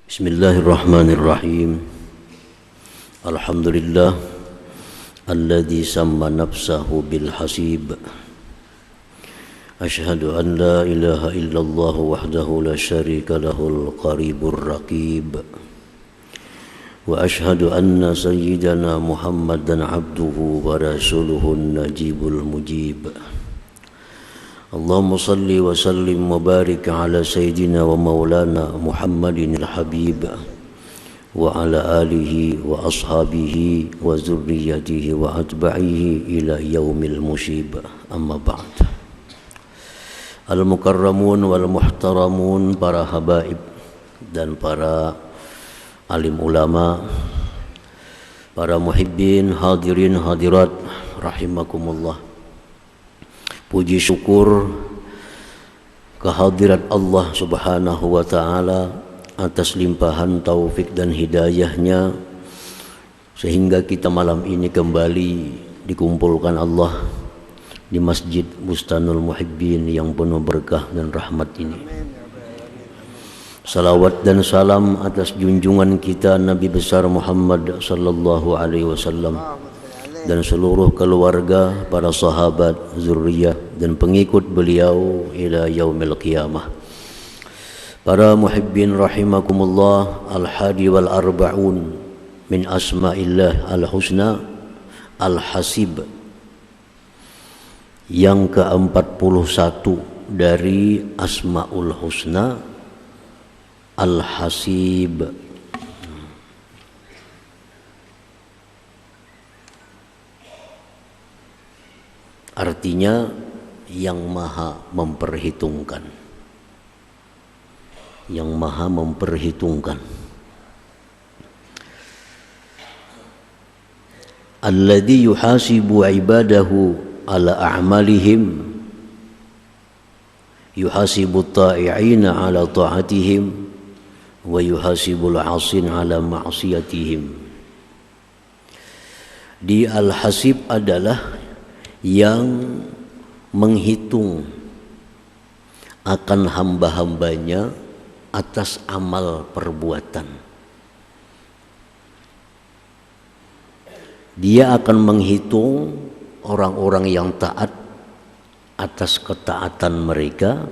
Bismillahirrahmanirrahim. Alhamdulillah alladzi samma nafsahu bil hasib. Asyhadu an la ilaha illallah wahdahu la syarika lahul qaribur raqib. Wa asyhadu anna sayyidana Muhammadan abduhu wa rasuluhun najibul mujib. Allahumma salli wa sallim wa barik ala sayyidina wa maulana Muhammadin al-habib wa ala alihi wa ashabihi wa zurriyatihi wa atba'ihi ila yaumil musib. Amma ba'd. Al-mukarramun wal muhtaramun, para habaib dan para alim ulama, para muhibbin, hadirin hadirat rahimakumullah. Puji syukur kehadirat Allah Subhanahu wa ta'ala atas limpahan taufik dan hidayahnya sehingga kita malam ini kembali dikumpulkan Allah di Masjid Bustanul Muhibbin yang penuh berkah dan rahmat ini. Salawat dan salam atas junjungan kita Nabi besar Muhammad sallallahu alaihi wasallam dan seluruh keluarga, para sahabat, zurriyah dan pengikut beliau ila yaumil qiyamah. Para muhibbin rahimakumullah, al-hadi wal arba'un min asma'illah al-husna al-hasib, yang ke-41 dari asma'ul husna al-hasib. Artinya yang maha memperhitungkan, yang maha memperhitungkan. Alladzi yuhasibu ibadahu ala a'malihim, yuhasibu ta'i'ina ala ta'atihim wa yuhasibul 'asin ala ma'siyatihim. Di al-hasib adalah yang menghitung akan hamba-hambanya atas amal perbuatan. Dia akan menghitung orang-orang yang taat atas ketaatan mereka,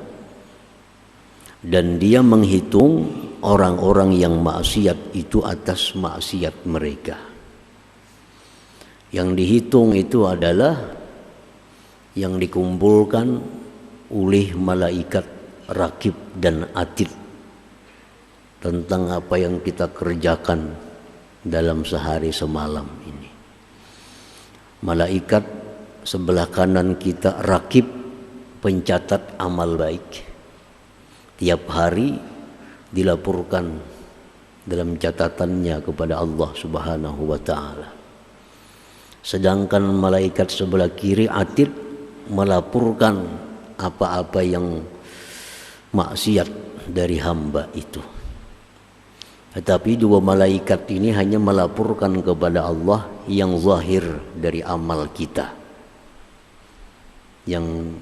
dan dia menghitung orang-orang yang maksiat itu atas maksiat mereka. Yang dihitung itu adalah yang dikumpulkan oleh malaikat rakib dan atid tentang apa yang kita kerjakan dalam sehari semalam ini. Malaikat sebelah kanan kita rakib, pencatat amal baik. Tiap hari dilaporkan dalam catatannya kepada Allah Subhanahu wa ta'ala. Sedangkan malaikat sebelah kiri atid melaporkan apa-apa yang maksiat dari hamba itu. Tetapi dua malaikat ini hanya melaporkan kepada Allah yang zahir dari amal kita, yang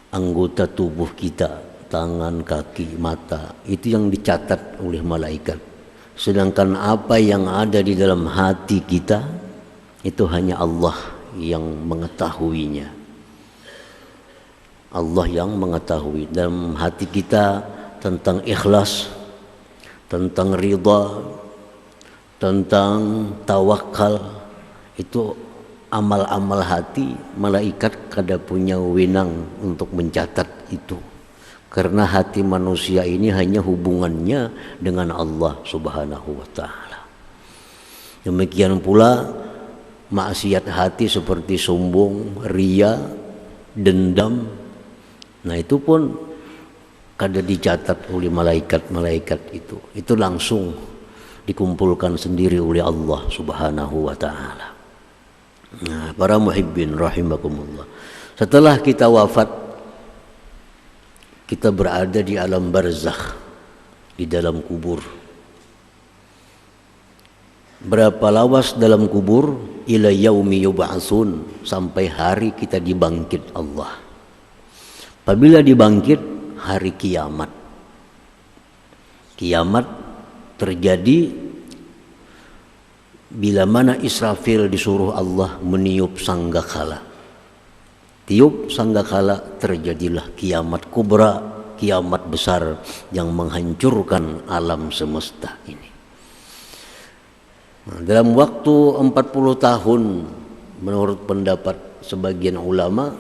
anggota tubuh kita, tangan, kaki, mata, itu yang dicatat oleh malaikat. Sedangkan apa yang ada di dalam hati kita itu hanya Allah yang mengetahuinya. Allah yang mengetahui dalam hati kita tentang ikhlas, tentang ridha, tentang tawakal. Itu amal-amal hati, malaikat kada punya wewenang untuk mencatat itu, karena hati manusia ini hanya hubungannya dengan Allah Subhanahu wa ta'ala. Demikian pula maksiat hati seperti sombong, riya, dendam, nah itu pun kada dicatat oleh malaikat-malaikat itu. Itu langsung dikumpulkan sendiri oleh Allah Subhanahu wa ta'ala. Nah, para muhibbin rahimakumullah, setelah kita wafat, kita berada di alam barzakh, di dalam kubur. Berapa lawas dalam kubur? Ila yaumi yub'atsun, sampai hari kita dibangkit Allah. Apabila dibangkit, hari kiamat. Kiamat terjadi bila mana Israfil disuruh Allah meniup sangkakala. Tiup sangkakala, terjadilah kiamat kubra, kiamat besar yang menghancurkan alam semesta ini. Nah, dalam waktu 40 tahun menurut pendapat sebagian ulama,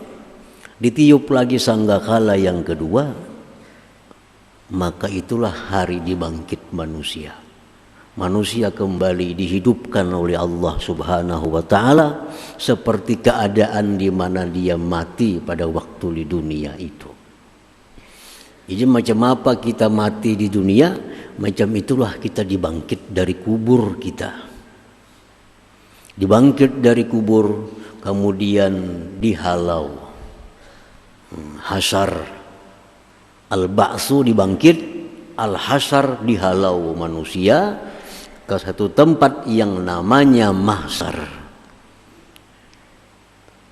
ditiup lagi sangkakala yang kedua, maka itulah hari dibangkit manusia. Manusia kembali dihidupkan oleh Allah Subhanahu wa taala seperti keadaan di mana dia mati pada waktu di dunia itu. Jadi macam apa kita mati di dunia, macam itulah kita dibangkit dari kubur kita. Dibangkit dari kubur, kemudian dihalau. Hasyar, al-ba'su dibangkit, al-hasyar dihalau manusia ke satu tempat yang namanya mahsyar.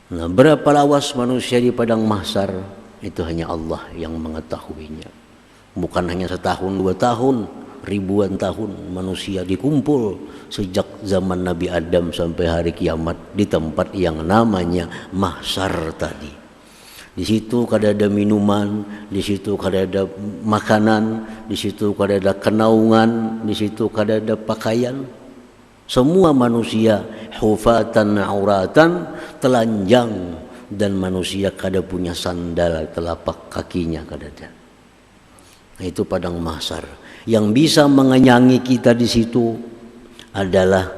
Nah, berapa lawas manusia di padang mahsyar itu hanya Allah yang mengetahuinya. Bukan hanya setahun, 2 tahun, ribuan tahun manusia dikumpul sejak zaman Nabi Adam sampai hari kiamat di tempat yang namanya mahsyar tadi. Di situ kada ada minuman, di situ kada ada makanan, di situ kada ada kenaungan, di situ kada ada pakaian. Semua manusia hufatan auratan, telanjang, dan manusia kada punya sandal, telapak kakinya kada ada. Nah, itu padang mahsyar. Yang bisa mengenyangi kita di situ adalah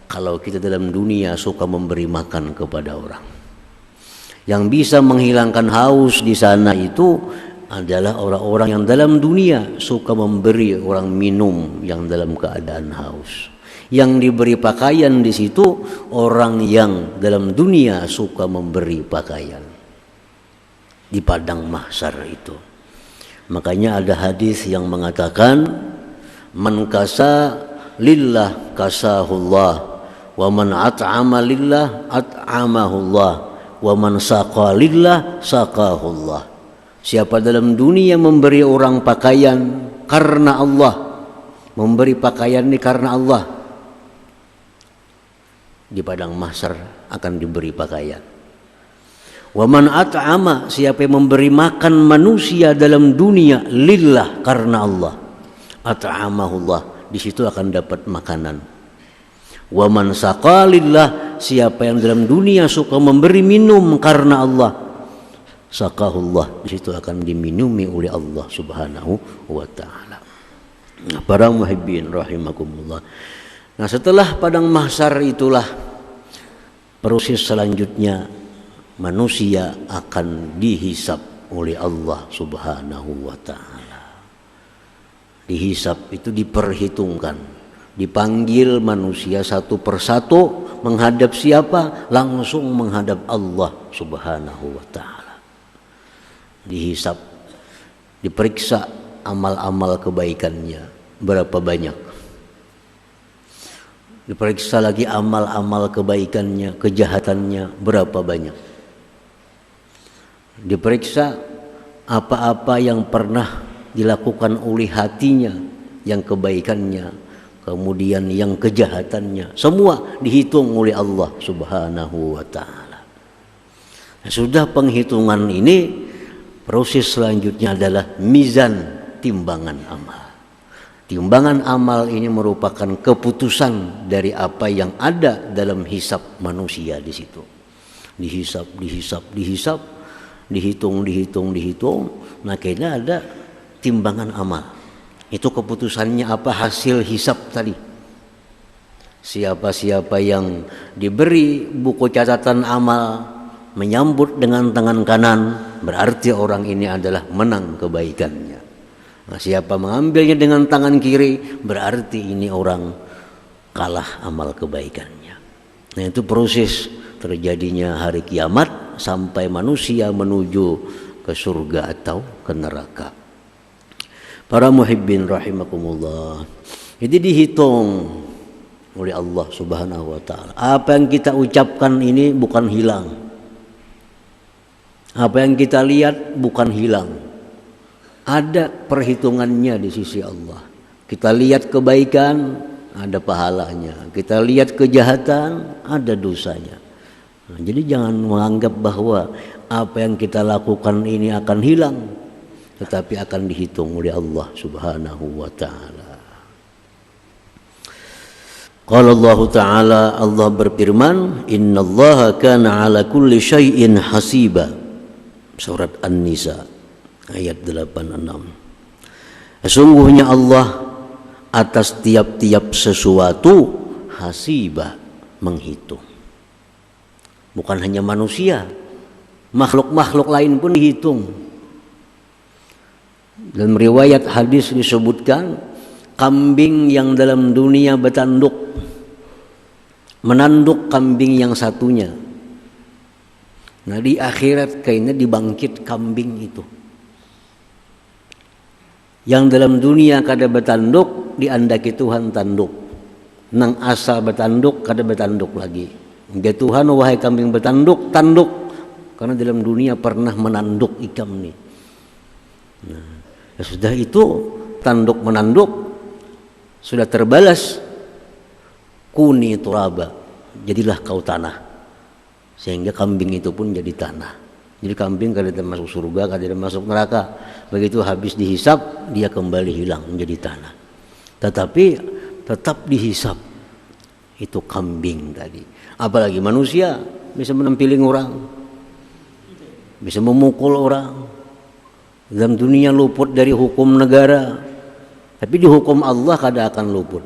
kalau kita dalam dunia suka memberi makan kepada orang. Yang bisa menghilangkan haus di sana itu adalah orang-orang yang dalam dunia suka memberi orang minum yang dalam keadaan haus. Yang diberi pakaian di situ orang yang dalam dunia suka memberi pakaian di padang mahsyar itu. Makanya ada hadis yang mengatakan man kasa lillah kasahullah wa man at'ama lillah at'amahullah wa man saqa lillah saqahullah. Siapa dalam dunia memberi orang pakaian karena Allah, memberi pakaian ini karena Allah, di padang mahsyar akan diberi pakaian. Wa man at'ama, siapa yang memberi makan manusia dalam dunia lillah karena Allah, at'amahullah, di situ akan dapat makanan. Wa man saqa lillah, siapa yang dalam dunia suka memberi minum karena Allah, saqahullah, di situ akan diminumi oleh Allah Subhanahu wa taala. Para muhibbin rahimakumullah. Nah, setelah padang mahsyar itulah proses selanjutnya manusia akan dihisab oleh Allah Subhanahu wa taala. Dihisab itu diperhitungkan, dipanggil manusia satu persatu menghadap siapa? Langsung menghadap Allah Subhanahu wa taala. Dihisab, diperiksa amal-amal kebaikannya berapa banyak. Diperiksa lagi amal-amal kebaikannya, kejahatannya berapa banyak. Diperiksa apa-apa yang pernah dilakukan oleh hatinya, yang kebaikannya, kemudian yang kejahatannya, semua dihitung oleh Allah Subhanahu wa taala. Nah, sudah penghitungan ini, proses selanjutnya adalah mizan, timbangan amal. Timbangan amal ini merupakan keputusan dari apa yang ada dalam hisab manusia di situ. Dihisab, dihitung. Nah, kayaknya ada timbangan amal. Itu keputusannya apa? Hasil hisab tadi. Siapa-siapa yang diberi buku catatan amal menyambut dengan tangan kanan, berarti orang ini adalah menang kebaikannya. Nah, siapa mengambilnya dengan tangan kiri, berarti ini orang kalah amal kebaikannya. Nah, itu proses terjadinya hari kiamat sampai manusia menuju ke surga atau ke neraka. Para muhibbin rahimakumullah. Jadi dihitung oleh Allah Subhanahu wa taala. Apa yang kita ucapkan ini bukan hilang. Apa yang kita lihat bukan hilang. Ada perhitungannya di sisi Allah. Kita lihat kebaikan, ada pahalanya. Kita lihat kejahatan, ada dosanya. Nah, jadi jangan menganggap bahwa apa yang kita lakukan ini akan hilang, tetapi akan dihitung oleh Allah Subhanahu wa ta'ala. Qala Allah Ta'ala, Allah berfirman, innallaha kana ala kulli syai'in hasiba. Surat An-Nisa ayat 86. Sesungguhnya Allah atas tiap-tiap sesuatu hasiba, menghitung. Bukan hanya manusia, makhluk-makhluk lain pun dihitung. Dalam riwayat hadis disebutkan, kambing yang dalam dunia bertanduk menanduk kambing yang satunya. Nah, di akhirat kayaknya dibangkit kambing itu. Yang dalam dunia kada bertanduk, diandaki Tuhan tanduk. Nang asa bertanduk, kada bertanduk lagi. Ya Tuhan, wahai kambing bertanduk, tanduk. Karena dalam dunia pernah menanduk ikam nih. Nah, ya sudah itu tanduk menanduk sudah terbalas. Kuni turaba, jadilah kau tanah. Sehingga kambing itu pun jadi tanah. Jadi kambing kada masuk surga, kada masuk neraka. Begitu habis dihisap, dia kembali hilang menjadi tanah. Tetapi tetap dihisap itu kambing tadi. Apalagi manusia bisa menampiling orang, bisa memukul orang. Dalam dunia luput dari hukum negara, tapi di hukum Allah kada akan luput,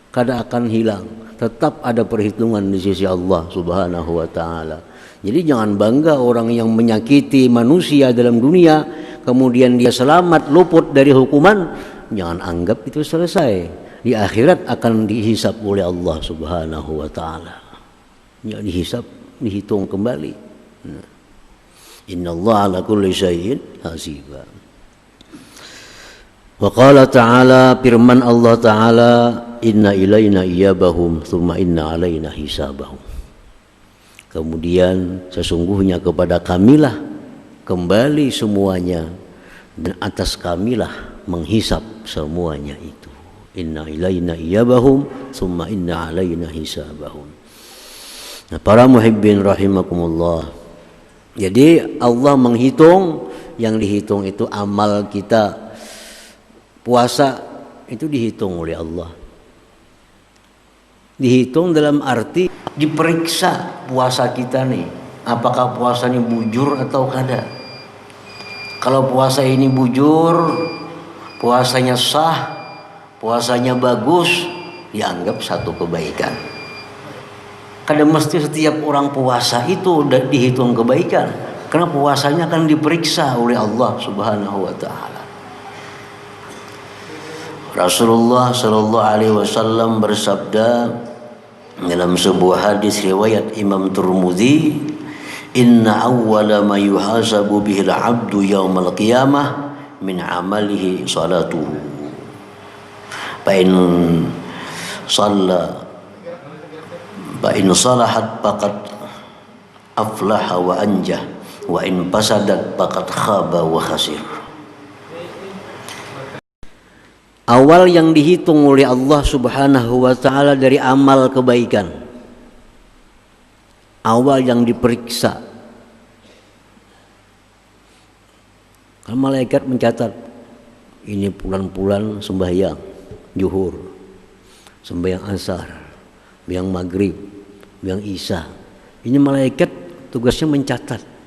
kada akan hilang. Tetap ada perhitungan di sisi Allah Subhanahu wa ta'ala. Jadi jangan bangga orang yang menyakiti manusia dalam dunia, kemudian dia selamat luput dari hukuman, jangan anggap itu selesai. Di akhirat akan dihisap oleh Allah Subhanahu wa ta'ala. Ya, dihisap, dihitung kembali. Innallaha ala kulli syai'in hasiba. Wa qala ta'ala, firman Allah ta'ala, inna ilaina iyabahum thumma inna alaina hisabahum. Kemudian sesungguhnya kepada kamilah kembali semuanya, dan atas kamilah menghisap semuanya itu. Inna ilaina iyabahum thumma inna alaina hisabahum. Nah, para muhibbin rahimakumullah. Jadi Allah menghitung, yang dihitung itu amal kita. Puasa itu dihitung oleh Allah. Dihitung dalam arti diperiksa puasa kita nih, apakah puasanya bujur atau kada. Kalau puasa ini bujur, puasanya sah, puasanya bagus, dianggap satu kebaikan. Kada mesti setiap orang puasa itu dihitung kebaikan, karena puasanya akan diperiksa oleh Allah Subhanahu wa ta'ala. Rasulullah sallallahu alaihi wasallam bersabda dalam sebuah hadis riwayat Imam Tirmidzi, inna awwala ma yuhasabu bihi al-'abdu yaumal qiyamah min 'amalihi salatuhu. Fa in salahat faqad aflaha wa anjah, wa in fasadat faqad khaba wa khasir. Awal yang dihitung oleh Allah Subhanahu wa ta'ala dari amal kebaikan, awal yang diperiksa. Kan malaikat mencatat, ini bulan-bulan sembahyang zuhur, sembahyang asar, sembahyang maghrib, sembahyang isya. Ini malaikat tugasnya mencatat.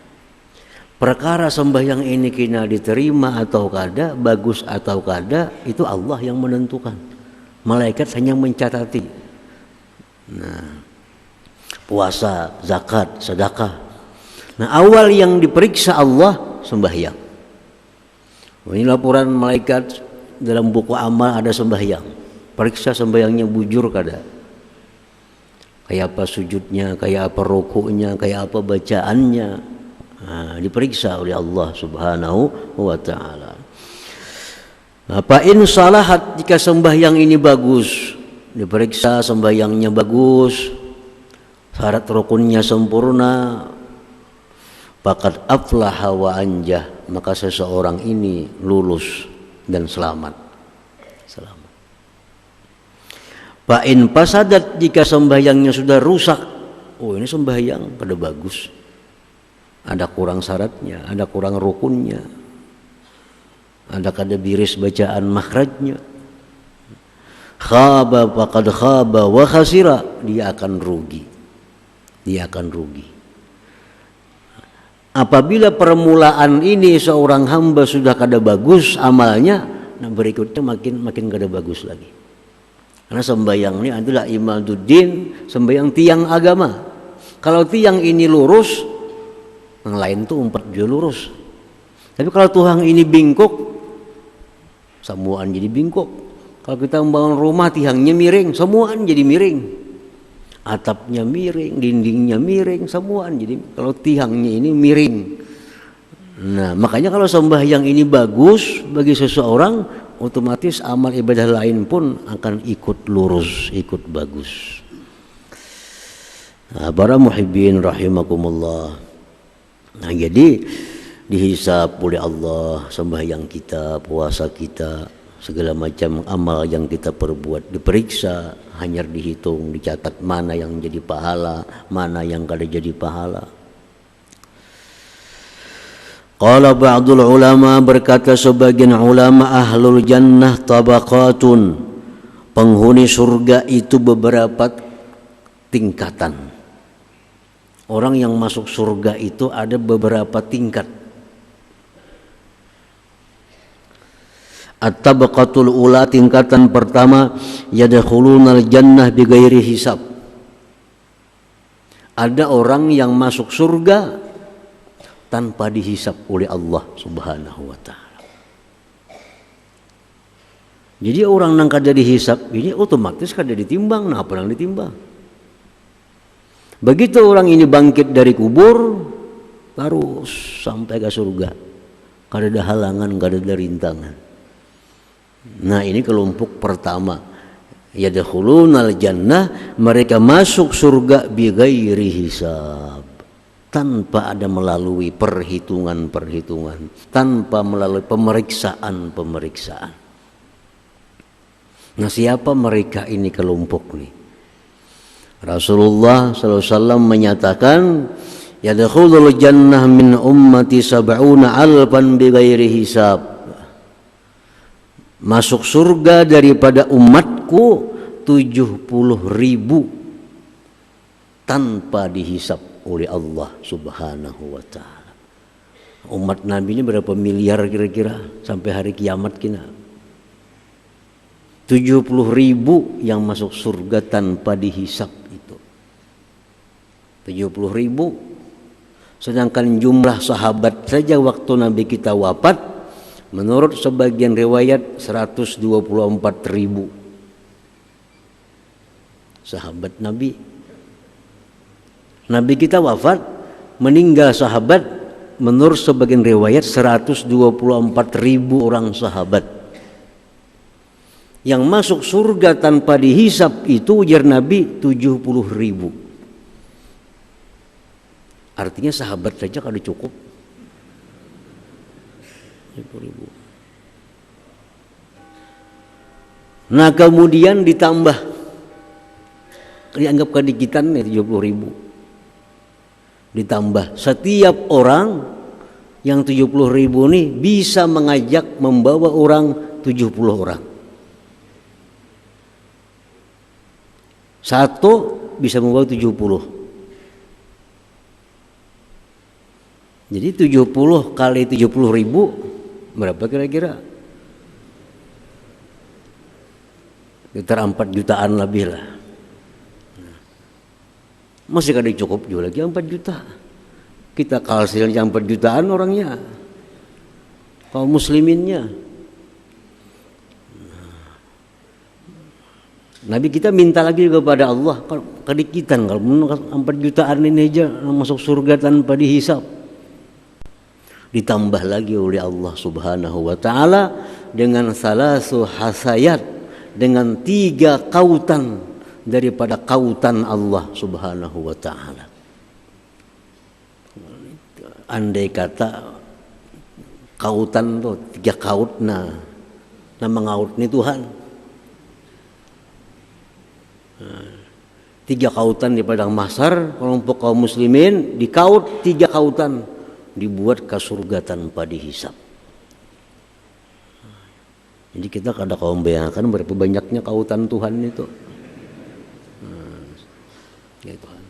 Perkara sembahyang ini kena diterima atau kada, bagus atau kada, itu Allah yang menentukan. Malaikat hanya mencatati. Nah, puasa, zakat, sedekah. Nah, awal yang diperiksa Allah sembahyang. Ini laporan malaikat dalam buku amal ada sembahyang. Periksa sembahyangnya bujur kada. Kayak apa sujudnya, kayak apa rukuknya, kayak apa bacaannya. Nah, diperiksa oleh Allah Subhanahu wa ta'ala. Apa in salahat, jika sembahyang ini bagus, diperiksa sembahyangnya bagus, syarat rukunnya sempurna, faqad aflaha wa anjah, maka seseorang ini lulus dan selamat. Selamat. Fa in fasadat, jika sembahyangnya sudah rusak, oh ini sembahyang kada bagus, ada kurang syaratnya, ada kurang rukunnya, ada kada biris bacaan makhrajnya, khaba faqad khaba wa khasira, dia akan rugi, dia akan rugi. Apabila permulaan ini seorang hamba sudah kada bagus amalnya, nah berikutnya makin kada bagus lagi. Karena sembahyang ini adalah imaduddin, sembahyang tiang agama. Kalau tiang ini lurus, yang lain tuh umpat juga lurus. Tapi kalau tuang ini bingkok, semuaan jadi bingkok. Kalau kita membangun rumah tiangnya miring, semuaan jadi miring. Atapnya miring, dindingnya miring, semuaan jadi, kalau tiangnya ini miring. Nah, makanya kalau sembahyang ini bagus bagi seseorang, otomatis amal ibadah lain pun akan ikut lurus, ikut bagus. Nah, para muhibbin rahimakumullah. Nah, jadi dihisab oleh Allah sembahyang kita, puasa kita, segala macam amal yang kita perbuat diperiksa, hanya dihitung, dicatat mana yang jadi pahala, mana yang kada jadi pahala. Qala ba'dul ulama, berkata sebagian ulama, ahlul jannah tabaqatun, penghuni surga itu beberapa tingkatan. Orang yang masuk surga itu ada beberapa tingkat. At-tabaqatul ula, tingkatan pertama, yadkhulunal jannah bighairi hisab. Ada orang yang masuk surga tanpa dihisab oleh Allah Subhanahu wa taala. Jadi orang nang kada dihisab ini otomatis kada ditimbang, nah apa nang ditimbang. Begitu orang ini bangkit dari kubur, baru sampai ke surga. Kada ada halangan, kada ada rintangan. Nah, ini kelompok pertama, yadkhulunal jannah, mereka masuk surga bighairi hisab, tanpa ada melalui perhitungan-perhitungan, tanpa melalui pemeriksaan-pemeriksaan. Nah, siapa mereka ini kelompok ini? Rasulullah SAW menyatakan, yadkhulul jannah min ummati sab'una alfan bighairi hisab. Masuk surga daripada umatku 70.000 tanpa dihisab oleh Allah Subhanahu wa taala. Umat Nabi ini berapa miliar kira-kira sampai hari kiamat kina? 70.000 yang masuk surga tanpa dihisab itu. 70.000. Sedangkan jumlah sahabat saja waktu Nabi kita wafat, menurut sebagian riwayat 124.000 sahabat Nabi. Nabi kita wafat, meninggal sahabat, menurut sebagian riwayat 124.000 orang sahabat. Yang masuk surga tanpa dihisab itu ujar Nabi 70.000. Artinya sahabat saja kada cukup. 70.000. Nah, kemudian ditambah, dianggap kedikitan 70.000. Ditambah setiap orang yang 70.000 ini bisa mengajak membawa orang 70 orang. Satu bisa membawa 70. Jadi 70 kali 70.000 berapa kira-kira? Sekitar 4 jutaan lebih lah. Masih kada cukup juga lagi 4 juta. Kita kalsilnya 4 jutaan orangnya, kaum musliminnya. Nabi kita minta lagi kepada Allah, kedikitan kalau 4 jutaan ini aja masuk surga tanpa dihisab. Ditambah lagi oleh Allah Subhanahu wa taala dengan salasu hasayat, dengan 3 kautan daripada kautan Allah Subhanahu wa taala. Andai kata kautan tuh 3 kaut, nah nama ngaut ni Tuhan. 3 kautan di padang mahsyar, kelompok kaum muslimin dikaut 3 kautan, dibuat ke surga tanpa dihisap. Jadi kita kada kau membayangkan berapa banyaknya kautan Tuhan itu. Ya Tuhan.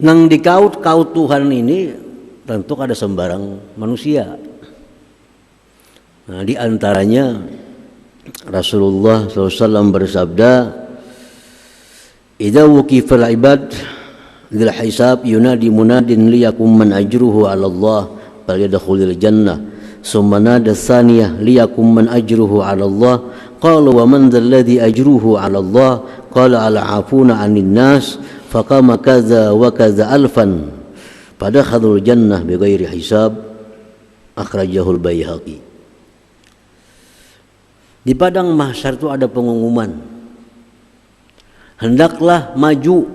Nang dikaut Tuhan ini tentu ada sembarang manusia. Nah, di antaranya Rasulullah SAW bersabda, "Idza wuqifal ibad dzil hisab yunadi munadin liyakum man ajruhu 'ala Allah falyadkhulil jannah." Summa nada tsaniyah liyakum man ajruhu 'ala Allah. Qala wa man dzal ladzi ajruhu 'ala Allah? Qala al-'afuna 'anil nas faqama kadza wa kadza alfan fadakhalul jannah bighairi hisab. Akhrajahul Baihaqi. Di padang mahsyar itu ada pengumuman, hendaklah maju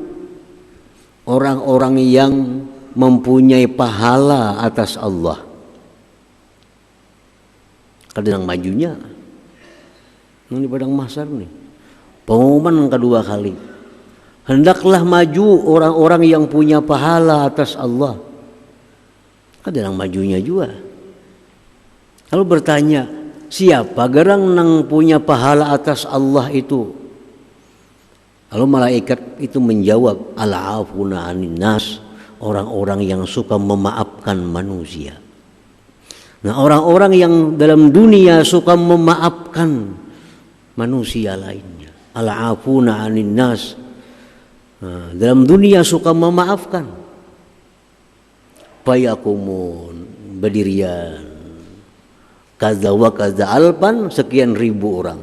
orang-orang yang mempunyai pahala atas Allah. Kadang majunya di padang mahsyar nih, pengumuman yang kedua kali, hendaklah maju orang-orang yang punya pahala atas Allah. Kadang majunya juga. Lalu bertanya, siapa gerang nang punya pahala atas Allah itu? Lalu malaikat itu menjawab, al-afuna 'anin nas, orang-orang yang suka memaafkan manusia. Nah, orang-orang yang dalam dunia suka memaafkan manusia lainnya. Al-afuna 'anin nas. Nah, dalam dunia suka memaafkan. Fayakumun, berdirian. Kaza wa kaza alpan, sekian ribu orang,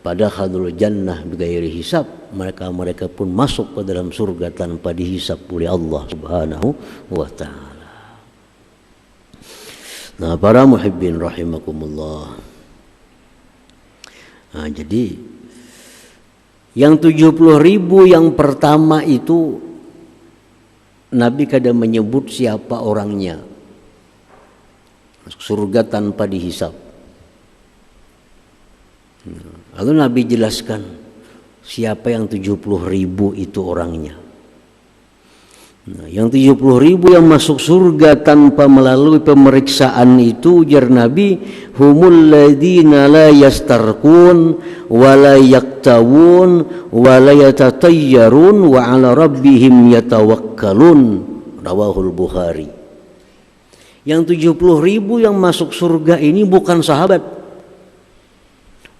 pada khadul jannah bighairi hisab, mereka pun masuk ke dalam surga tanpa dihisab oleh Allah Subhanahu wa taala. Nah, para muhibbin rahimakumullah. Nah, jadi yang 70.000 yang pertama itu Nabi kadang menyebut siapa orangnya, masuk surga tanpa dihisab. Lalu Nabi jelaskan siapa yang 70.000 itu orangnya. Nah, yang 70.000 yang masuk surga tanpa melalui pemeriksaan itu, ujar Nabi, humul ladzina la yastarqun wa la yaktawun wa la yatatayyarun wa ala rabbihim yatawakkalun. Rawahul Bukhari. Yang 70.000 yang masuk surga ini bukan sahabat,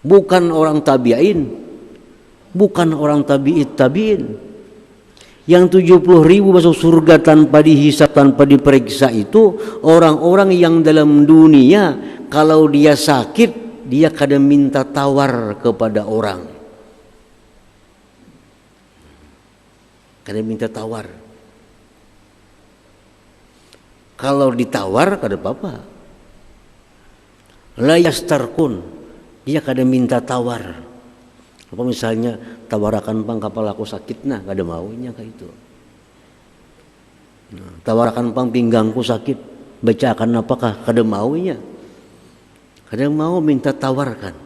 bukan orang tabi'in, bukan orang tabi'it tabi'in. Yang 70.000 masuk surga tanpa dihisab, tanpa diperiksa itu orang-orang yang dalam dunia kalau dia sakit dia kadang minta tawar kepada orang, kadang minta tawar. Kalau ditawar kada apa-apa. La yastarkun, dia kadang minta tawar. Apa misalnya, tawarakan pang kapal aku sakit, nah kada maunya kayak itu. Nah, tawarakan pang pinggangku sakit, bacakan apakah, kada maunya. Kada mau minta tawarkan.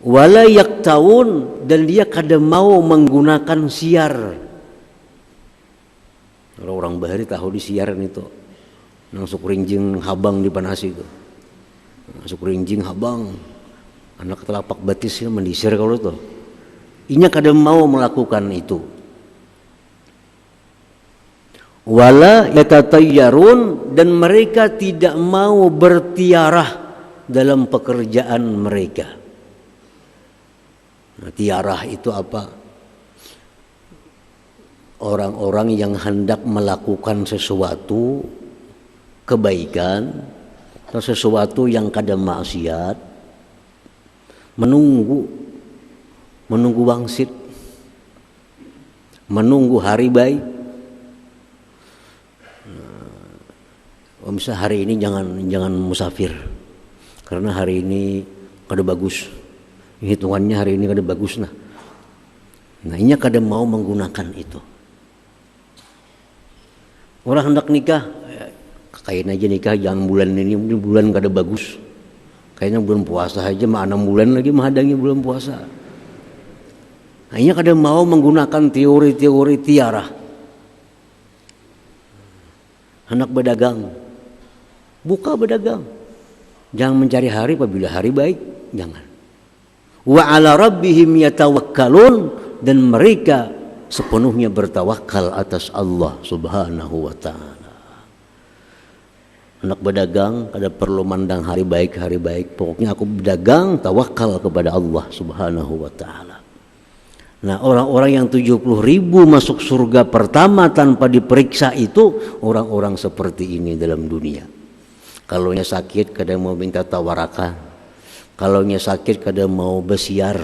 Wala yaktawun, dan dia kada mau menggunakan siar. Kalau orang bahari tahu di siaran itu, nang sukrinjing habang di panasi itu, sukrinjing habang, anak telapak batisnya mendisir kalau itu, inya kadang mau melakukan itu. Wala yatatayyarun, dan mereka tidak mau bertiarah dalam pekerjaan mereka. Nah, tiarah itu apa? Orang-orang yang hendak melakukan sesuatu kebaikan atau sesuatu yang kada maksiat, menunggu wangsit, menunggu hari baik. Misalnya hari ini jangan musafir karena hari ini kada bagus, hitungannya hari ini kada bagus. Nah ini kada mau menggunakan itu. Orang hendak nikah, kain aja nikah, jangan bulan ini bulan kada bagus. Kayaknya bulan puasa aja mah 6 bulan lagi menghadangi bulan puasa. Hanya kadang mau menggunakan teori-teori tiara. Anak berdagang, buka berdagang. Jangan mencari hari apabila hari baik, jangan. Wa ala rabbihim yatawakkalun, dan mereka sepenuhnya bertawakal atas Allah Subhanahu wa taala. Anak berdagang kada perlu mandang hari baik, pokoknya aku berdagang tawakal kepada Allah Subhanahu wa taala. Nah, orang-orang yang 70.000 masuk surga pertama tanpa diperiksa itu orang-orang seperti ini dalam dunia. Kalau nya sakit kada mau minta tawarakan, kalau nya sakit kada mau besiar,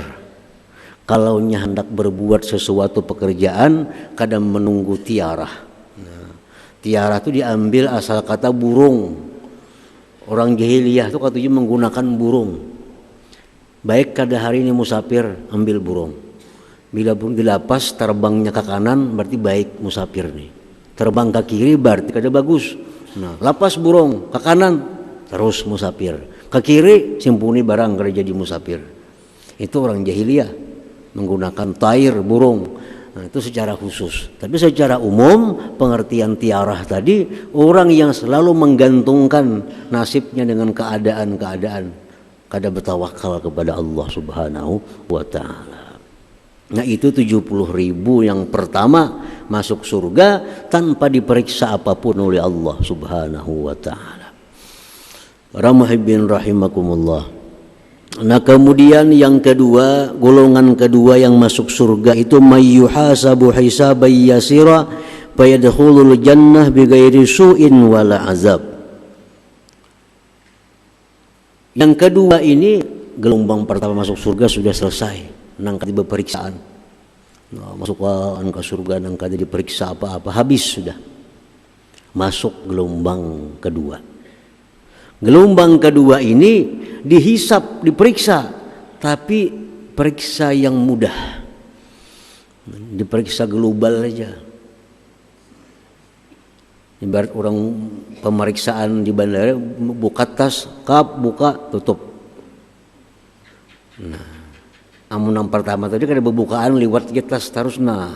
kalau nya hendak berbuat sesuatu pekerjaan kada menunggu tiarah. Nah, tiarah itu diambil asal kata burung. Orang jahiliyah itu katanya menggunakan burung. Baik kada hari ini musafir, ambil burung. Bila burung dilapas terbangnya ke kanan berarti baik musafir nih. Terbang ke kiri berarti kada bagus. Nah, lapas burung ke kanan terus musafir. Ke kiri simpuni barang kada jadi musafir. Itu orang jahiliyah menggunakan tair burung. Nah, itu secara khusus. Tapi secara umum pengertian tiarah tadi orang yang selalu menggantungkan nasibnya dengan keadaan-keadaan, kada bertawakal kepada Allah Subhanahu wa taala. Nah, itu 70.000 yang pertama masuk surga tanpa diperiksa apapun oleh Allah Subhanahu wa taala. Para muhibbin rahimakumullah. Nah, kemudian yang kedua, golongan kedua yang masuk surga itu mayyuhasabu hisaban yasira fayadkhulul jannah bighairi su'in wala azab. Yang kedua ini gelombang pertama masuk surga sudah selesai. Nangka di pemeriksaan, nah, masuk ke surga nangka jadi diperiksa apa-apa, habis sudah. Masuk gelombang kedua. Gelombang kedua ini dihisap, diperiksa, tapi periksa yang mudah, diperiksa global aja. Ibarat orang pemeriksaan di bandara, buka tas, kap, buka, tutup. Nah, amun yang pertama tadi kada pembukaan liwat tas terus, nah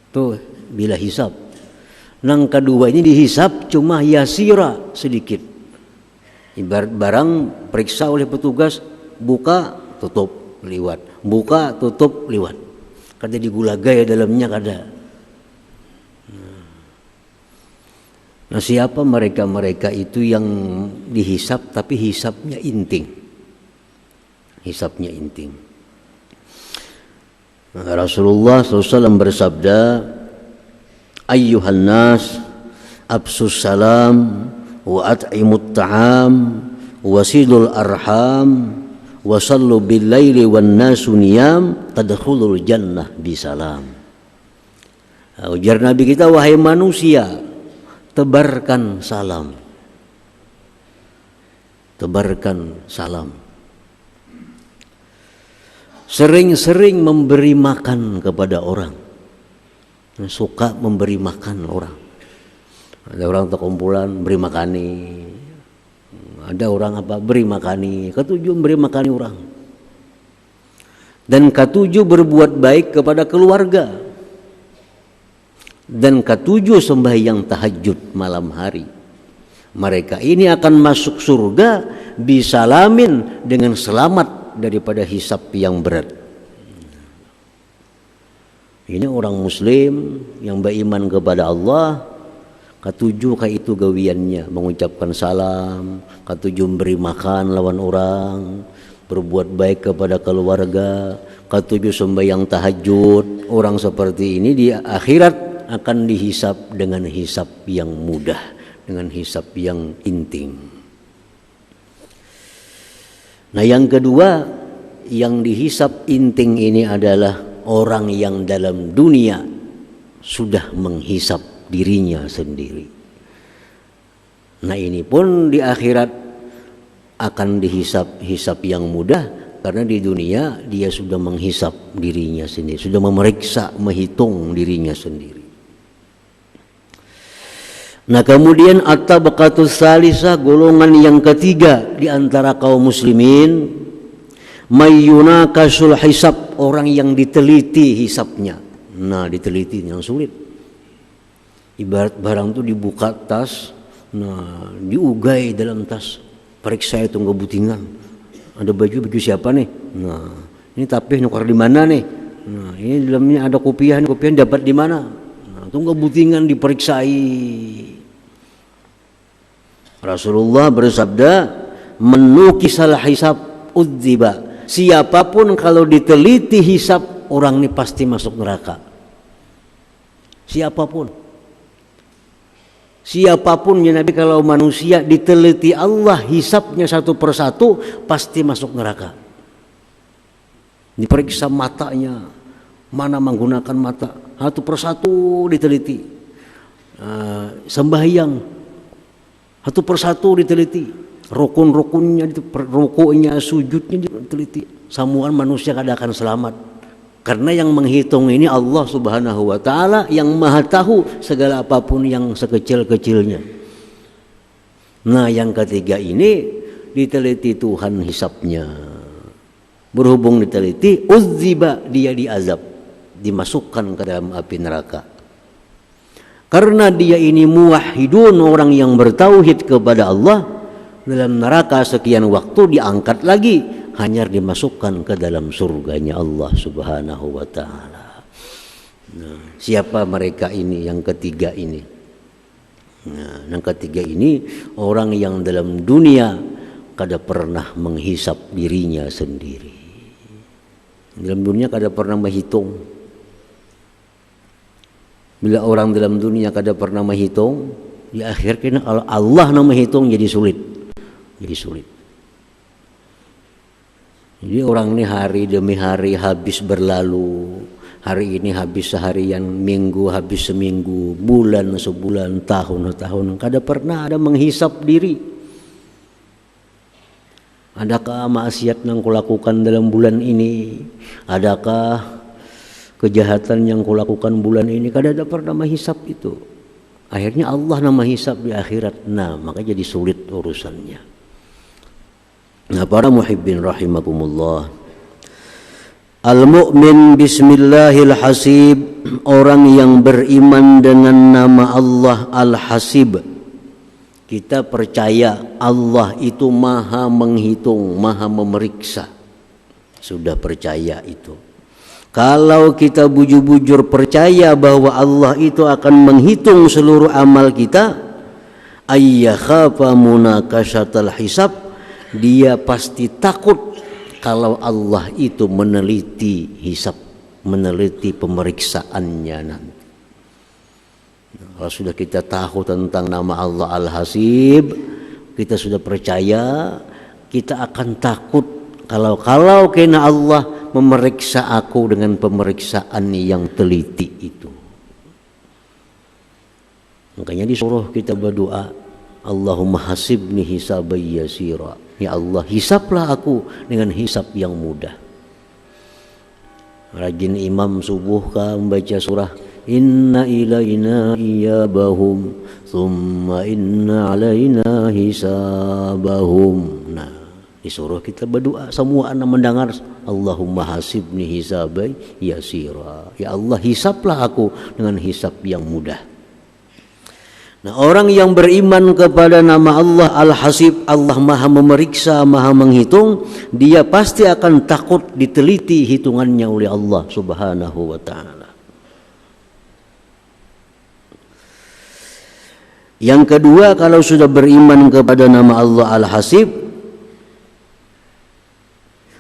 tuh bila hisap. Nang kedua ini dihisap cuma yasira, sedikit. Ibarat barang periksa oleh petugas, buka tutup liwat, buka tutup liwat, kada digulagai dalamnya kada. Nah, siapa mereka itu yang dihisap tapi hisapnya inting, hisapnya inting. Rasulullah SAW bersabda, ayyuhan nas absus salam wa at'imut ta'am wasilul arham wasallu bil laili wan nasu niyam tadkhulul jannah bisalam. Ujar Nabi kita, wahai manusia, tebarkan salam, tebarkan salam. Sering-sering memberi makan kepada orang. Suka memberi makan orang. Ada orang terkumpulan beri makani. Ada orang beri makani. Ketujuh beri makani orang. Dan ketujuh berbuat baik kepada keluarga. Dan ketujuh sembahyang tahajud malam hari. Mereka ini akan masuk surga bisalamin, dengan selamat daripada hisab yang berat. Ini orang muslim yang beriman kepada Allah. Ketujuh itu gawiannya, mengucapkan salam, ketujuh memberi makan lawan orang, berbuat baik kepada keluarga, ketujuh sembahyang tahajud. Orang seperti ini di akhirat akan dihisab dengan hisab yang mudah, dengan hisab yang inting. Nah, yang kedua yang dihisap inting ini adalah orang yang dalam dunia sudah menghisap dirinya sendiri. Nah, ini pun di akhirat akan dihisap yang mudah, karena di dunia dia sudah menghisap dirinya sendiri, sudah memeriksa, menghitung dirinya sendiri. Nah kemudian at-tabaqatus salisah, golongan yang ketiga di antara kaum muslimin, mayyunakasul hisab, orang yang diteliti hisabnya. Nah diteliti yang sulit. Ibarat barang itu dibuka tas, nah diugai dalam tas, periksa itu ngebutingan. Ada baju siapa nih? Nah ini tapih nukar di mana nih? Nah ini dalamnya ada kopiah dapat di mana? Nah itu ngebutingan diperiksai. Rasulullah bersabda, menukisal hisab udziba. Siapapun kalau diteliti hisab, orang ini pasti masuk neraka. Siapapun ya Nabi, kalau manusia diteliti Allah hisabnya satu persatu, pasti masuk neraka. Diperiksa matanya, mana menggunakan mata, satu persatu diteliti. Sembahyang satu persatu diteliti, rukun-rukunnya, rukuknya, sujudnya diteliti. Semua manusia kada akan selamat, karena yang menghitung ini Allah Subhanahu wa Ta'ala, yang maha tahu segala apapun yang sekecil-kecilnya. Nah yang ketiga ini diteliti Tuhan hisabnya. Berhubung diteliti, udziba, dia diazab, dimasukkan ke dalam api neraka. Karena dia ini muwahhidun, orang yang bertauhid kepada Allah, dalam neraka sekian waktu diangkat lagi, hanya dimasukkan ke dalam surganya Allah Subhanahu wa Ta'ala. Nah, siapa mereka ini yang ketiga ini? Nah, yang ketiga ini orang yang dalam dunia kada pernah menghisap dirinya sendiri. Dalam dunia kada pernah menghitung. Bila orang dalam dunia kada pernah menghitung, di akhir kena Allah nama menghitung jadi sulit. Jadi orang ini hari demi hari habis berlalu. Hari ini habis seharian, minggu habis seminggu, bulan sebulan, tahun. Kada pernah ada menghisap diri. Adakah maksiat yang kulakukan dalam bulan ini? Adakah kejahatan yang kulakukan bulan ini? Kada ada pernah menghisap itu. Akhirnya Allah nama hisap di akhirat. Nah maka jadi sulit urusannya. Nah para muhibbin rahimakumullah, al-mu'min bismillahil hasib, orang yang beriman dengan nama Allah al-hasib. Kita percaya Allah itu maha menghitung, maha memeriksa. Sudah percaya itu. Kalau kita bujur-bujur percaya bahwa Allah itu akan menghitung seluruh amal kita, ayyakhafa munakashatal hisab, dia pasti takut kalau Allah itu meneliti hisab, meneliti pemeriksaannya nanti. Kalau sudah kita tahu tentang nama Allah Al-Hasib, kita sudah percaya, kita akan takut kalau kena Allah memeriksa aku dengan pemeriksaan yang teliti itu. Makanya disuruh kita berdoa, Allahumma hasibni hisaban yasira. Ya Allah, hisaplah aku dengan hisap yang mudah. Rajin imam subuh kan membaca surah Inna ilaina iyabahum thumma inna alaina hisabahum. Nah, disuruh kita berdoa, semua anak mendengar, Allahumma hasibni hisaban yasira. Ya Allah, hisaplah aku dengan hisap yang mudah. Nah, orang yang beriman kepada nama Allah Al-Hasib, Allah maha memeriksa, maha menghitung, dia pasti akan takut diteliti hitungannya oleh Allah Subhanahu wa Ta'ala. Yang kedua, kalau sudah beriman kepada nama Allah Al-Hasib,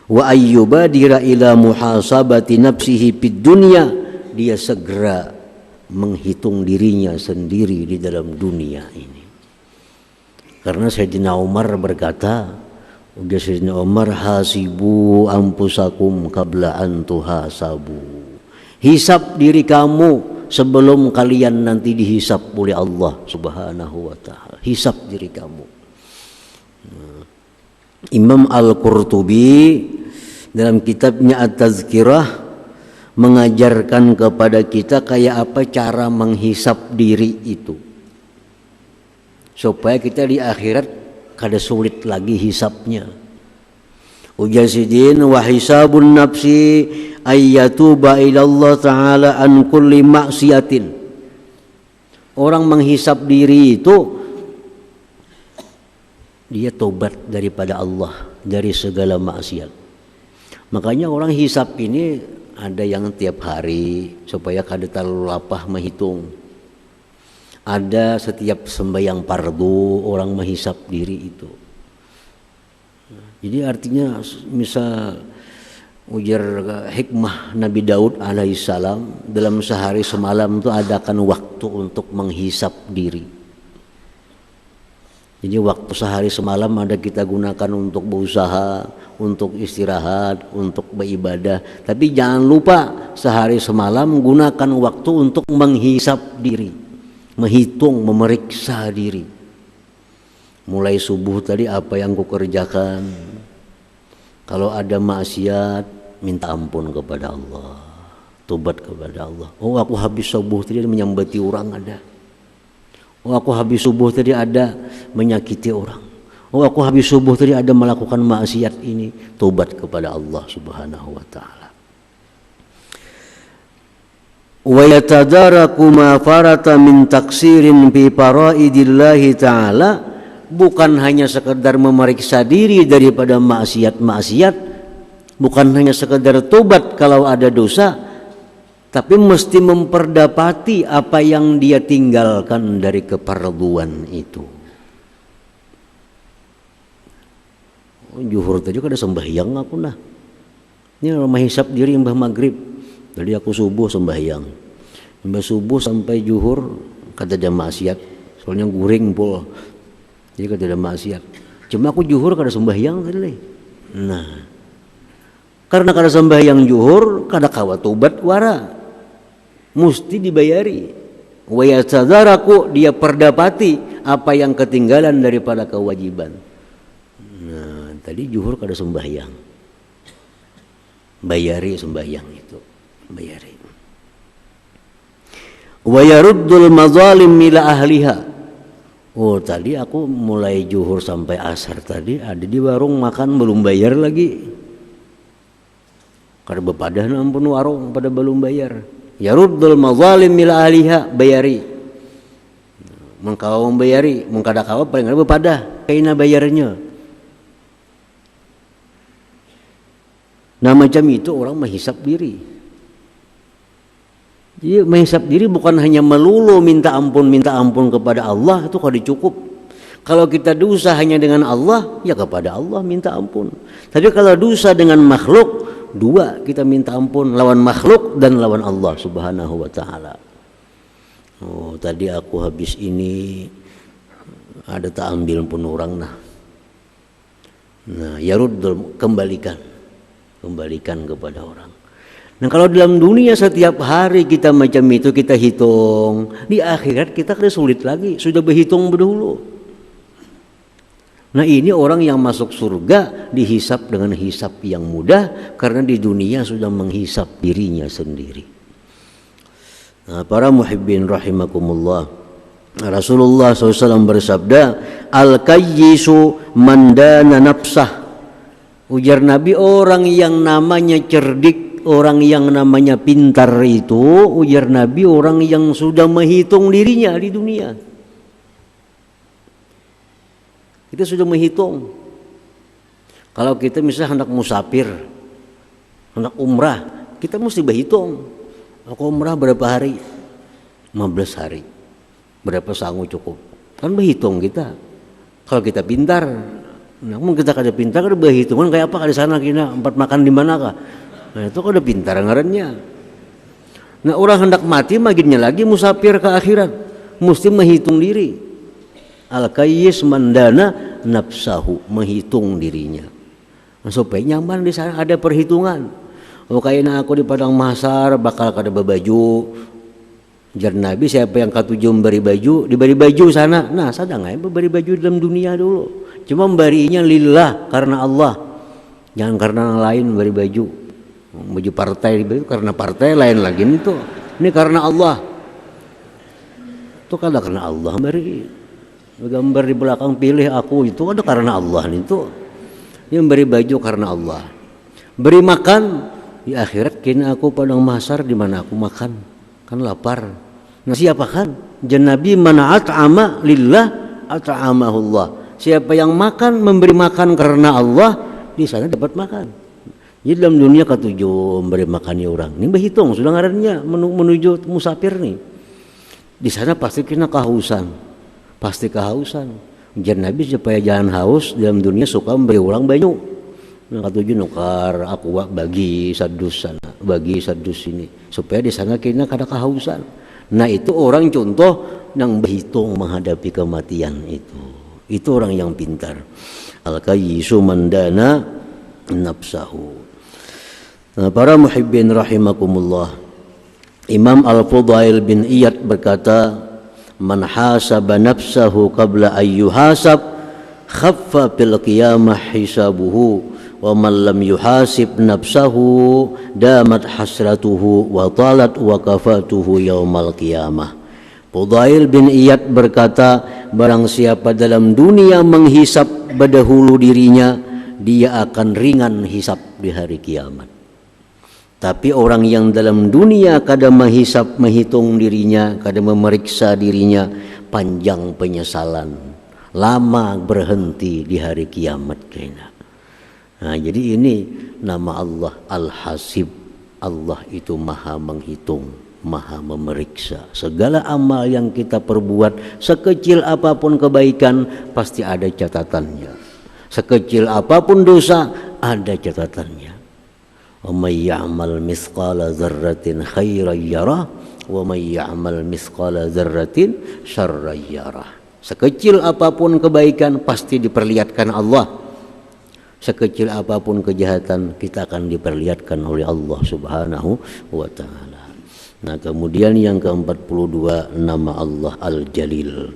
wa ayyubadira ila muhasabati nafsihi fid dunya, dia segera menghitung dirinya sendiri di dalam dunia ini. Karena Sayyidina Umar berkata, udah Sayyidina Umar, hasibu ampusakum qabla an tuhasabu. Hisab diri kamu sebelum kalian nanti dihisab oleh Allah Subhanahu wa Ta'ala. Hisab diri kamu. Imam Al-Qurtubi dalam kitabnya At-Tazkirah mengajarkan kepada kita kayak apa cara menghisap diri itu. supaya kita di akhirat kada sulit lagi hisabnya. Ujar sidin wa hisabun nafsi ayyatuba ila Allah taala an kulli maksiatin. Orang menghisap diri itu dia tobat daripada Allah dari segala maksiat. Makanya orang hisap ini ada yang tiap hari supaya kada terlalu lapah menghitung. Ada setiap sembahyang fardu orang menghisap diri itu. Jadi artinya misal ujar hikmah Nabi Daud alaihissalam dalam sehari semalam itu adakan waktu untuk menghisap diri. Jadi waktu sehari semalam ada kita gunakan untuk berusaha, untuk istirahat, untuk beribadah. Tapi jangan lupa sehari semalam gunakan waktu untuk menghisap diri, menghitung, memeriksa diri. Mulai subuh tadi apa yang kukerjakan. Kalau ada maksiat, minta ampun kepada Allah, tobat kepada Allah. Oh, aku habis subuh tadi menyambati orang ada. Oh, aku habis subuh tadi ada menyakiti orang. Oh, aku habis subuh tadi ada melakukan maksiat ini. Tobat kepada Allah Subhanahu wa taala. Wa yatadaraku ma farata min taksirin fi faraidillahi taala. Bukan hanya sekedar memeriksa diri daripada maksiat-maksiat, bukan hanya sekedar tobat kalau ada dosa, tapi mesti memperdapati apa yang dia tinggalkan dari keparduan itu. Juhur tadi kada sembahyang aku nah. Ini rumah hisap diri mbah maghrib. Tadi aku subuh sembahyang. Mbah subuh sampai juhur kada ada maksiat. Soalnya guring pul. Jadi kada ada maksiat. Cuma aku juhur kada sembahyang tadi. Nah. Karena kada sembahyang juhur kada kawa tobat wara. Mesti dibayari. Wa yatadaraku dia perdapati apa yang ketinggalan daripada kewajiban. Nah, tadi juhur kada sembahyang. Bayari sembahyang itu. Bayari. Wa yaruddul mazalim ila ahliha. Oh, tadi aku mulai juhur sampai asar tadi ada di warung makan belum bayar lagi. Kada bepadah ampun warung pada belum bayar. Yaruddul mazalim ila ahliha, bayari. Mengkawa membayari, mengkada kawa paling ada bepadah kaina bayarnya. Nah, macam itu orang menghisap diri. Jadi menghisap diri bukan hanya melulu minta ampun kepada Allah, itu kada cukup. Kalau kita dosa hanya dengan Allah, ya kepada Allah minta ampun. Tapi kalau dosa dengan makhluk, dua kita minta ampun, lawan makhluk dan lawan Allah Subhanahu wa taala. Oh, tadi aku habis ini ada tak ambil pun orang nah. Nah, yaruddul kembalikan kepada orang. Nah, kalau dalam dunia setiap hari kita macam itu kita hitung, di akhirat kita kada sulit lagi, sudah berhitung berdahulu. Nah, ini orang yang masuk surga dihisap dengan hisap yang mudah karena di dunia sudah menghisap dirinya sendiri. Nah, para muhibbin rahimakumullah, Rasulullah SAW bersabda, al-kayyisu man dana nafsah. Ujar Nabi, orang yang namanya cerdik, orang yang namanya pintar itu, ujar Nabi, orang yang sudah menghitung dirinya di dunia. Kita sudah menghitung. Kalau kita misalnya hendak musafir, hendak umrah, kita mesti berhitung. Aku umrah berapa hari? 15 hari. Berapa sanggup cukup? Kan berhitung kita. Kalau kita pintar, namun kita kada pintar, kada berhitungan kayak apa di sana kita empat makan di manakah? Nah, itu kada pintar ngarannya. Nah, orang hendak mati maginnya lagi musafir ke akhirat, mesti menghitung diri. Al-kayyis mandana nafsahu, menghitung dirinya. Nah, supaya nyaman di sana ada perhitungan. Oh, kayaknya aku di padang mahsyar bakal kada berbaju. Jar Nabi, siapa yang katuju memberi baju, diberi baju sana. Nah, sadang aja memberi baju dalam dunia dulu. Cuma memberinya lillah, karena Allah. Jangan karena lain beri baju. Baju partai diberi karena partai lain lagi itu. Ini karena Allah. Itu kada karena Allah beri. Gambar di belakang pilih aku itu ada karena Allah itu. Yang beri baju karena Allah. Beri makan di akhirat kini aku padang mahsyar di mana aku makan. Kan lapar. Nah siapa kan? Janabi man at'ama lillah at'amahullah. Siapa yang makan memberi makan karena Allah di sana dapat makan. Jadi dalam dunia ketujuh memberi makannya orang. Ini berhitung sudah ngarannya menuju musafir nih. Di sana pasti kena kehausan. Pasti kehausan. Jan Nabi supaya jangan haus dalam dunia suka memberi orang banyak. Nah ketujuh nukar aku bagi sadus sana, bagi sadus ini supaya di sana kena kada kehausan. Nah itu orang contoh yang berhitung menghadapi kematian itu. Itu orang yang pintar. Al-kayyisu mandana nafsahu. Nah, para muhibbin rahimakumullah. Imam Al-Fudail bin Iyad berkata, man hasaba nafsahu qabla an yuhasab khaffa fil qiyamah hisabuhu wa man lam yuhasib nafsahu damat hasratuhu wa talat waqafatuhu yaumal qiyamah. Fudail bin Iyad berkata, barang siapa dalam dunia menghisap berdahulu dirinya, dia akan ringan hisap di hari kiamat. Tapi orang yang dalam dunia kadang menghisap, menghitung dirinya, kadang memeriksa dirinya, panjang penyesalan, lama berhenti di hari kiamat kena. Nah, jadi ini nama Allah Al-Hasib. Allah itu maha menghitung, maha memeriksa. Segala amal yang kita perbuat, sekecil apapun kebaikan, pasti ada catatannya. Sekecil apapun dosa, ada catatannya. Wa may ya'mal mithqala dzarratin khairan yarah wa may ya'mal mithqala dzarratin syarran yarah. Sekecil apapun kebaikan pasti diperlihatkan Allah. Sekecil apapun kejahatan kita akan diperlihatkan oleh Allah Subhanahu wa taala. Nah, kemudian yang ke-42 nama Allah Al-Jalil.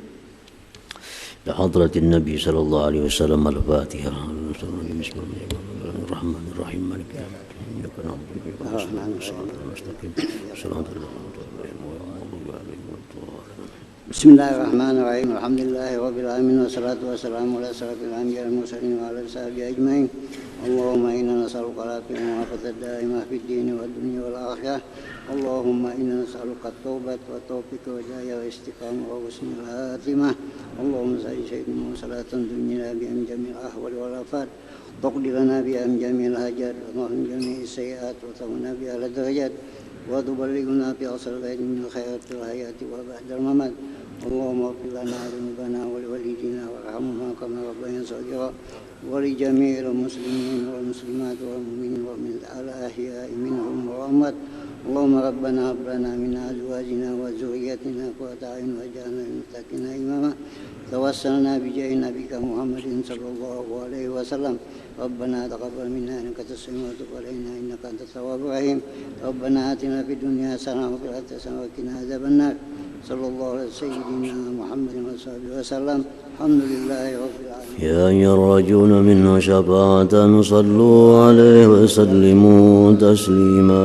Ya hadratin Nabi sallallahu alaihi wasallam Al-Fatihah. Bismillahirrahmanirrahim. Bismillahirrahmanirrahim. Alhamdulillahi rabbil alamin wassalatu wassalamu ala asyrafil anbiya'i wal mursalin wa ala sahbihi ajmain. Allahumma inna nas'aluka al-afiyah wa daimah fid din wad dunya wal akhirah. Allahumma inna nas'aluka at-taubat wa taufiq wa hidayah wa istiqamah wa husnul khatimah. Allahumma salli sayyidina wa salatan dunyana bi jamil ahwal wal afat. تقضي لنا بها من جميع الحاجات ومن جميع السيئات وتغنى بها الدرجات وتبلغنا في أصل الغيب من الخيرات والحياة وبعد الممات. اللهم اغفر لنا ذنوبنا ولوالدينا وارحمهما كما ربيانا صغيرا ولجميع المسلمين والمسلمات والمؤمنين ومن الأحياء منهم والأموات. اللهم ربنا هب لنا من أزواجنا وذريتنا قرة أعين واجعلنا للمتقين إماما. توسلنا بجاه نبيك محمد صلى الله عليه وسلم. ربنا تقبل منا انك انت السميع وتب علينا انك انت التواب الرحيم. ربنا اتنا في الدنيا حسنه وفي الاخره حسنه وقنا عذاب النار. صلى الله على سيدنا محمد وصحبه وسلم. الحمد لله رب العالمين. يا أيها الراجون منه شفاعة صلوا عليه وسلموا تسليما.